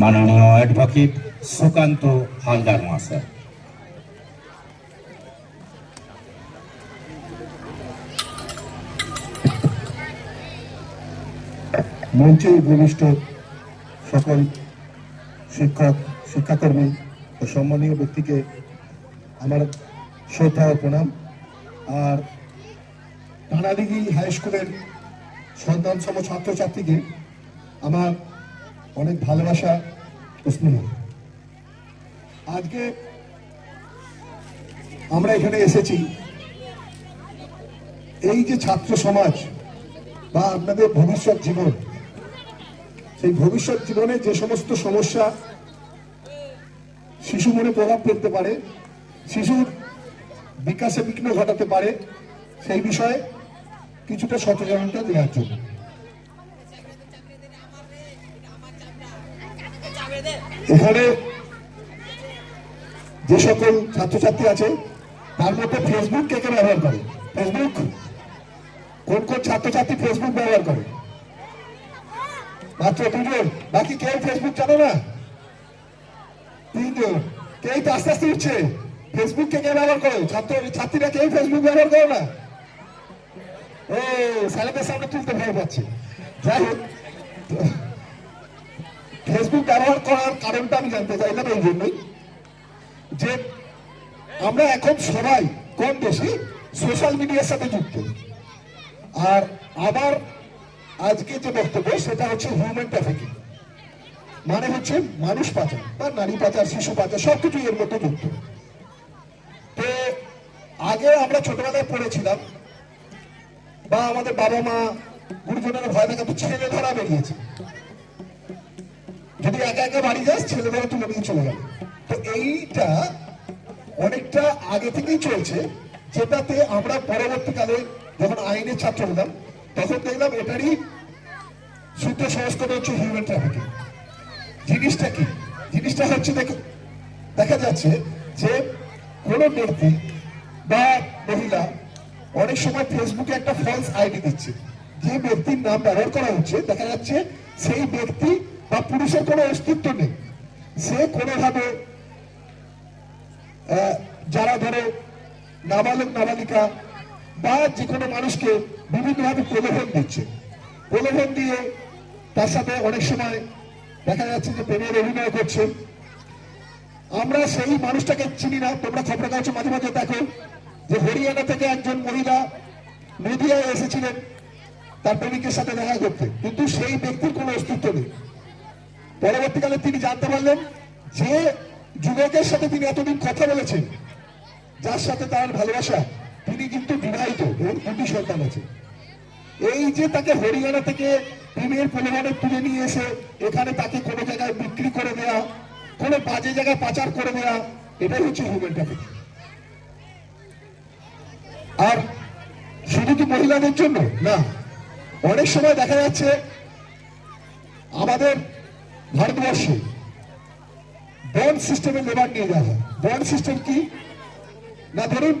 মাননীয় অ্যাডভোকেট সুকান্ত হালদার মহাশয়। মঞ্চে উপবিষ্ট সকল শিক্ষক শিক্ষাকর্মী ও সম্মানীয় ব্যক্তিকে আমার শ্রদ্ধা ও প্রণাম। আর টানাদিঘি হাই স্কুলের সন্তানসম ছাত্রছাত্রীকে আমার অনেক ভালোবাসা ও স্নেহ। আজকে আমরা এখানে এসেছি এই যে ছাত্র সমাজ বা আপনাদের ভবিষ্যৎ জীবন, সেই ভবিষ্যৎ জীবনে যে সমস্ত সমস্যা শিশু মনে প্রভাব ফেলতে পারে, শিশুর বিকাশে বিঘ্ন ঘটাতে পারে, সেই বিষয়ে কিছুটা সচেতনতা দেওয়ার জন্য। এখানে যে সকল ছাত্রছাত্রী আছে তার মধ্যে ফেসবুক কে কে ব্যবহার করে? ফেসবুক কোন কোন ছাত্রছাত্রী ফেসবুক ব্যবহার করে? মাত্র দুজন, বাকি কেউ ফেসবুক জানে না? তিনজন। কেউ তো আস্তে আস্তে উঠছে। ফেসবুক কে কে ব্যবহার করে? ছাত্রীরা কেউ ফেসবুক ব্যবহার করে না। ও স্যারেদের সামনে তুলতে ভয় পাচ্ছে। যাই হোক, ফেসবুক ব্যবহার করার কারণটা আমি জানতে চাইলাম এই জন্যই যে আমরা এখন সবাই কম বেশি সোশ্যাল মিডিয়ার সাথে যুক্ত। আর আবার আজকে যে বক্তব্য সেটা হচ্ছে হিউম্যান ট্রাফিকিং, মানে হচ্ছে মানুষ পাচার বা নারী পাচার, শিশু পাচার, সবকিছু এর মধ্যে যুক্ত। তো আগে আমরা ছোটবেলায় পড়েছিলাম বা আমাদের বাবা মা গুরুজনেরা ভয় দেখাতো, ছেলে ধরা বেরিয়েছে, যদি একা একা বাড়ি যাস ছেলে ধরা তুলে নিয়ে চলে গেল। তো এইটা অনেকটা আগে থেকেই চলছে, যেটাতে আমরা পরবর্তীকালে যখন আইনের ছাত্র হলাম তখন দেখলাম এটারই শুদ্ধ সংস্কৃত হচ্ছে হিউম্যান ট্রাফিকিং। জিনিসটা কি? জিনিসটা হচ্ছে দেখা যাচ্ছে যে কোনো ব্যক্তি বা মহিলা অনেক সময় ফেসবুকে একটা ফলস আইডি দিচ্ছে, যে ব্যক্তির নাম ব্যবহার করা হচ্ছে দেখা যাচ্ছে সেই ব্যক্তি বা পুরুষের কোনো অস্তিত্ব নেই। সে কোনোভাবে যারা ধরো নাবালক নাবালিকা বা যে কোনো মানুষকে বিভিন্নভাবে প্রলোভন দিচ্ছে, প্রলোভন দিয়ে তার সাথে অনেক সময় দেখা যাচ্ছে যে প্রেমের অভিনয় করছে। আমরা সেই মানুষটাকে চিনি না। তোমরা খবরের কাগজে মাঝে মাঝে দেখো যে হরিয়ানা থেকে একজন মহিলা নদিয়ায় এসেছিলেন তার প্রেমিকের সাথে দেখা করতে, কিন্তু সেই ব্যক্তির কোনো অস্তিত্ব নেই। পরবর্তীকালে তিনি জানতে পারলেন যে যুবকের সাথে তিনি এতদিন কথা বলেছেন, যার সাথে তার ভালোবাসা, তিনি কিন্তু বিবাহিত এবং দুটি সন্তান আছে। এই যে তাকে হরিয়ানা থেকে প্রেমের প্রলোভনে তুলে নিয়ে এসে এখানে তাকে কোনো জায়গায় বিক্রি করে দেওয়া, কোনো বাজে জায়গায় পাচার করে দেওয়া, এটাই হচ্ছে হিউম্যান ট্রাফিকিং। আর শুধু কি মহিলাদের জন্য না, অনেক সময় দেখা যাচ্ছে আমাদের ভারতবর্ষে বন্ড সিস্টেমে লেবার নিয়ে যাওয়া হয়। বন্ড সিস্টেম কি না, ধরুন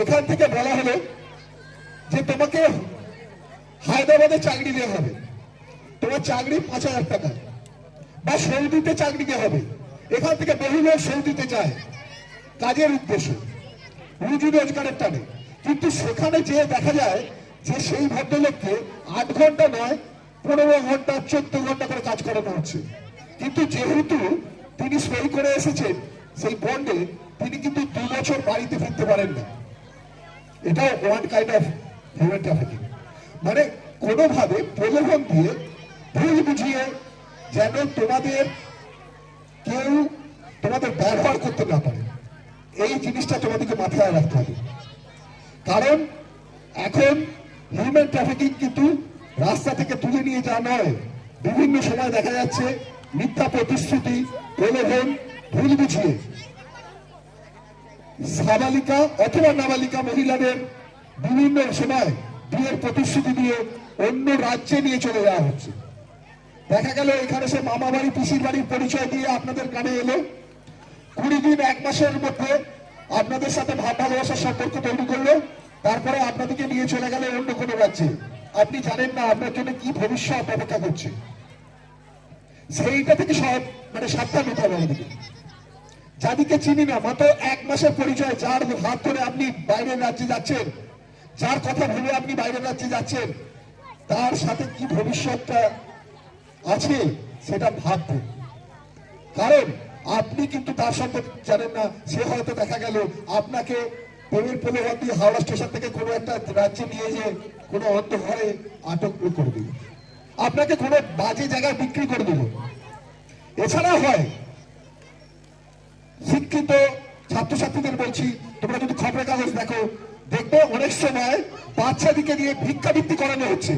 এখান থেকে বলা হলো যে তোমাকে হায়দ্রাবাদে চাকরি দেওয়া হবে, তোমার চাকরি 5,000 টাকা, বা সৌদিতে চাকরি দেওয়া হবে। এখান থেকে বহু লোক সৌদিতে যায় কাজের উদ্দেশ্যে, রুজি রোজগারের টানে, কিন্তু সেখানে যে দেখা যায় যে সেই ভদ্রলোককে 8 ঘন্টা নয় 15 ঘন্টা 14 ঘন্টা করে কাজ করানো হচ্ছে। কিন্তু যেহেতু তিনি সই করে এসেছেন সেই বন্ডে, তিনি কিন্তু 2 বছর বাড়িতে ফিরতে পারেন না। এটা one kind of human trafficking, মানে কোনোভাবে প্রলোভন দিয়ে ভুল বুঝিয়ে যেন তোমাদের কেউ তোমাদের ব্যবহার করতে না পারে, এই জিনিসটা তোমাদেরকে মাথায় রাখতে হবে। কারণ এখন হিউম্যান ট্রাফিকিং কিন্তু রাস্তা থেকে তুলে নিয়ে যাওয়া নয়, বিভিন্ন সময় দেখা যাচ্ছে মিথ্যা প্রতিশ্রুতি, প্রলোভন, ভুল বুঝিয়ে সাবালিকা অথবা নাবালিকা মহিলাদের বিভিন্ন সময় বিয়ের প্রতিশ্রুতি দিয়ে অন্য রাজ্যে নিয়ে চলে যাওয়া হচ্ছে। দেখা গেল এখানে সে মামা বাড়ি পিসির বাড়ির পরিচয় দিয়ে আপনাদের কানে এলো, 20 দিন 1 মাসের মধ্যে আপনাদের সাথে ভাব ভালোবাসার সম্পর্ক তৈরি করলো, তারপরে আপনাদেরকে নিয়ে চলে গেল অন্য কোনো রাজ্যে। আপনি জানেন না আপনার জন্য কি ভবিষ্যৎ অপেক্ষা করছে। সেইটা থেকে সব মানে সাবধান হতে হবে আমাদেরকে। যাদেরকে চিনি না, মাত্র 1 মাসের পরিচয়, যার হাত ধরে আপনি বাইরের রাজ্যে যাচ্ছেন, যার কথা ভেবে আপনি বাইরের রাজ্যে যাচ্ছেন, তার সাথে কি ভবিষ্যৎটা আছে সেটা ভাববেন। কারণ আপনি কিন্তু তার সম্পর্কে জানেন না। সে হয়তো দেখা গেল আপনাকে প্রেমের প্রলোভন দিয়ে হাওড়া স্টেশন থেকে কোনো একটা রাজ্যে নিয়ে যেয়ে কোনো অন্ধ ঘরে আটক করে দিল, আপনাকে কোনো বাজে জায়গায় বিক্রি করে দিল। এছাড়া হয় শিক্ষিত ছাত্রছাত্রীদের বলছি, তোমরা যদি খবরের কাগজ দেখো, দেখবে অনেক সময় বাচ্চাদিকে নিয়ে ভিক্ষাবৃত্তি করানো হচ্ছে।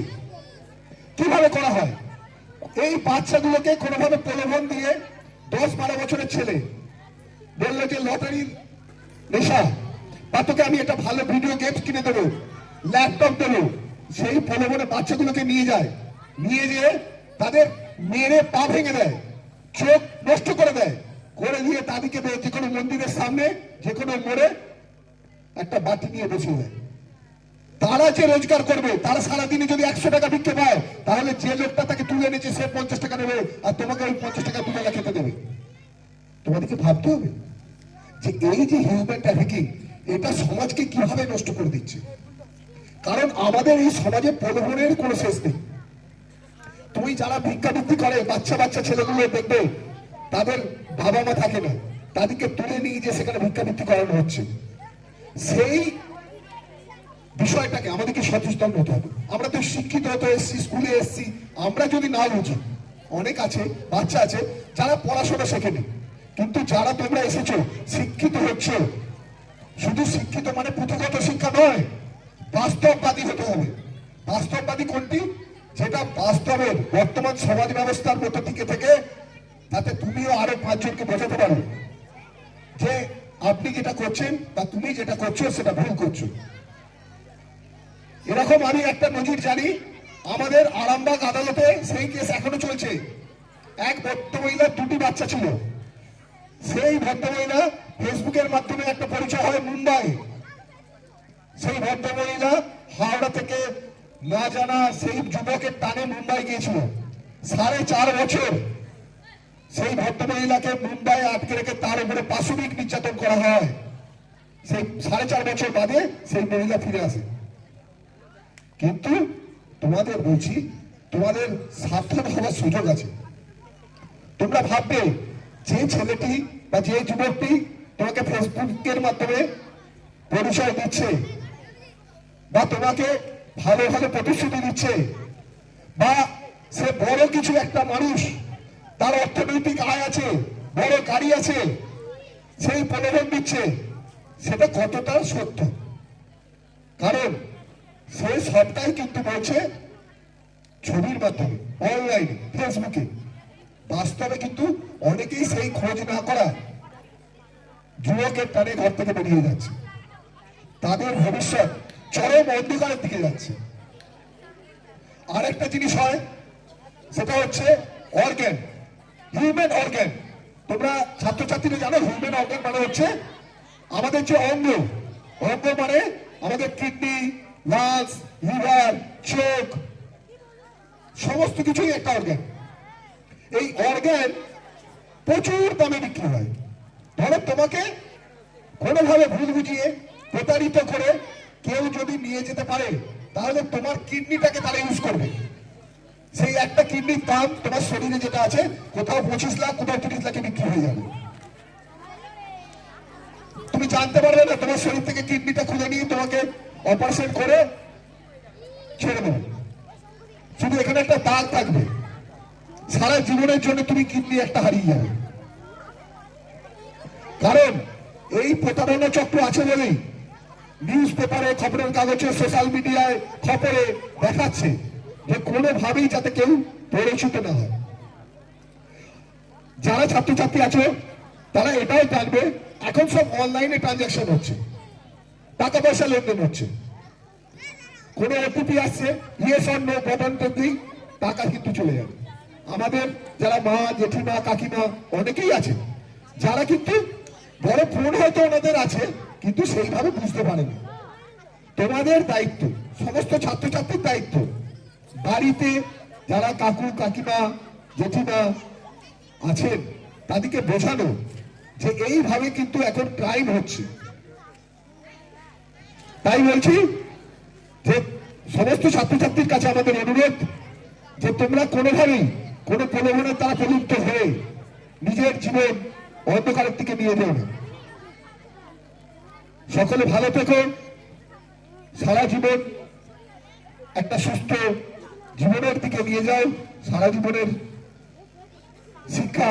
কিভাবে করা হয়? এই বাচ্চাগুলোকে কোনোভাবে প্রলোভন দিয়ে 10-12 বছরের ছেলে বললো যে লটারির নেশা, বা তোকে আমি একটা ভালো ভিডিও গেমস কিনে দেবো, ল্যাপটপ দেবো। সেই প্রলোভনে বাচ্চাগুলোকে নিয়ে যায়, নিয়ে যেয়ে তাদের মেরে পা ভেঙে দেয়, চোখ নষ্ট করে দেয়, করে দিয়ে তাদেরকে যে কোনো মন্দিরের সামনে যে কোনো মোড়ে একটা বাটি নিয়ে বসে দেয়। তারা যে রোজগার করবে, তারা সারাদিনে যদি 100 টাকা বিক্রি পায়, তাহলে যে লোকটা তাকে তুলে এনেছে সে 50 টাকা নেবে, আর তোমাকে ওই 50 টাকা দুবেলা খেতে দেবে। তোমাদেরকে ভাবতে হবে যে এই যে হিউম্যান ট্রাফিকিং, এটা সমাজকে কিভাবে নষ্ট করে দিচ্ছে। কারণ আমাদের এই সমাজে প্রলোভনের কোনো শেষ নেই। তুমি যারা ভিক্ষাবৃত্তি করে, বাচ্চা বাচ্চা ছেলেগুলো দেখবে তাদের বাবা মা থাকে না, তাদেরকে তুলে নিয়ে যে সেখানে ভিক্ষাবৃত্তি করানো হচ্ছে। সেই বিষয়টাকে আমাদেরকে সচেতন হতে হবে। আমরা তো শিক্ষিত হতে এসেছি, স্কুলে এসেছি, আমরা যদি না বুঝি, অনেক আছে বাচ্চা আছে যারা পড়াশোনা শেখেনি, কিন্তু যারা তোমরা এসেছো শিক্ষিত হচ্ছ, শুধু শিক্ষিত মানে পুঁথিগত শিক্ষা নয়, বাস্তববাদী হতে হবে। বাস্তববাদী কোনটি? যেটা বাস্তবের বর্তমান সমাজ ব্যবস্থার মতো দিকে থেকে তাতে তুমিও আরো 5 জনকে বোঝাতে পারো যে আপনি যেটা করছেন বা তুমি যেটা করছো সেটা ভুল করছো। এরকম আমি একটা নজির জানি, আমাদের আরামবাগ আদালতে সেই কেস এখনো চলছে। এক ভদ্রমহিলার 2টি বাচ্চা ছিল। সেই ভদ্রমহিলা ফেসবুকের মাধ্যমে একটা পরিচয় হয় মুম্বাই। সেই ভদ্রমহিলা হাওড়া থেকে না জানা সেই যুবকের টানে মুম্বাই গিয়েছিল। 4.5 বছর সেই ভদ্রমহিলাকে মুম্বাই আটকে রেখে তার উপরে পাশবিক নির্যাতন করা হয়। সেই 4.5 বছর বাদে সেই মহিলা ফিরে আসে। কিন্তু তোমাদের বলছি, তোমাদের সাবধান হওয়ার সুযোগ আছে। তোমরা ভাববে যে ছেলেটি বা যে যুবকটি তোমাকে ফেসবুকের মাধ্যমে পরিচয় দিচ্ছে, বা তোমাকে ভালো ভালো প্রতিশ্রুতি দিচ্ছে, বা সে বড় কিছু একটা মানুষ, তার অর্থনৈতিক আয় আছে, বড় গাড়ি আছে, সেই প্রলোভন দিচ্ছে, সেটা কতটা সত্য? কারণ সে সবটাই কিন্তু বলছে ছবির মাধ্যমে, অনলাইনে, ফেসবুকে। বাস্তবে কিন্তু অনেকেই সেই খোঁজ না করা যুবকের টানে ঘর থেকে বেরিয়ে যাচ্ছে, তাদের ভবিষ্যৎ চরম অন্ধকারের দিকে যাচ্ছে। আরেকটা জিনিস হয়, সেটা হচ্ছে অর্গ্যান, হিউম্যান অর্গ্যান। তোমরা ছাত্রছাত্রীরা জানো হিউম্যান অর্গ্যান মানে হচ্ছে আমাদের যে অঙ্গ, অঙ্গ মানে আমাদের কিডনি, লাংস, লিভার, চোখ, সমস্ত কিছুই একটা অর্গ্যান। এই অর্গ্যান প্রচুর দামে বিক্রি হয়। ধরো তোমাকে কোনোভাবে ভুল বুঝিয়ে প্রতারিত করে কেউ যদি নিয়ে যেতে পারে, তাহলে তোমার কিডনিটাকে তারা ইউজ করবে। সেই একটা কিডনির দাম তোমার শরীরে যেটা আছে, কোথাও 25 লাখ, কোথাও 30 লাখে বিক্রি হয়ে যাবে। তুমি জানতে পারবে না, তোমার শরীর থেকে কিডনিটা খুলে নিয়ে তোমাকে অপারেশন করে ছেড়ে দেবে। শুধু এখানে একটা দাগ থাকবে, সারা জীবনের জন্য তুমি কিডনি একটা হারিয়ে যাবে। কারণ এই প্রতারণা চক্র আছে বলেই নিউজ পেপারে, খবরের কাগজে, সোশ্যাল মিডিয়ায় খবরে দেখাচ্ছে যে কোনোভাবেই যাতে কেউ পরিচিত না হয়। যারা ছাত্রছাত্রী আছে তারা এটাও জানবে, এখন সব অনলাইনে ট্রানজাকশন হচ্ছে, টাকা পয়সা লেনদেন হচ্ছে। কোনো ওটিপি আসছে, ইয়েস অর নো বাটনটা দিই, টাকা কিন্তু চলে যাবে। আমাদের যারা মা, জেঠিমা, কাকিমা অনেকেই আছে যারা কিন্তু বড় ফোন হয়তো ওনাদের আছে, কিন্তু সেইভাবে বুঝতে পারেনি। তোমাদের দায়িত্ব, সমস্ত ছাত্রছাত্রীর দায়িত্ব, বাড়িতে যারা কাকু, কাকিমা, জেঠিমা আছেন তাদেরকে বোঝানো যে এইভাবে কিন্তু এখন ক্রাইম হচ্ছে। তাই বলছি যে সমস্ত ছাত্রছাত্রীর কাছে আমাদের অনুরোধ যে তোমরা কোনোভাবেই কোনো প্রলোভনের দ্বারা প্রলুব্ধ হয়ে নিজের জীবন অন্ধকারের দিকে নিয়ে যেও না। সকলে ভালো থেকো, সারা জীবন একটা সুস্থ জীবনের দিকে নিয়ে যাও, সারা জীবনের শিক্ষা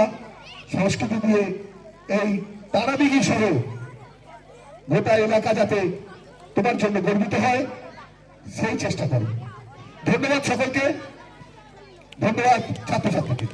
সংস্কৃতি দিয়ে এই তারাবিঘি সহ গোটা এলাকা যাতে তোমার জন্য গর্বিত হয় সেই চেষ্টা করো। ধন্যবাদ সকলকে, ধন্যবাদ ছাত্রছাত্রীকে।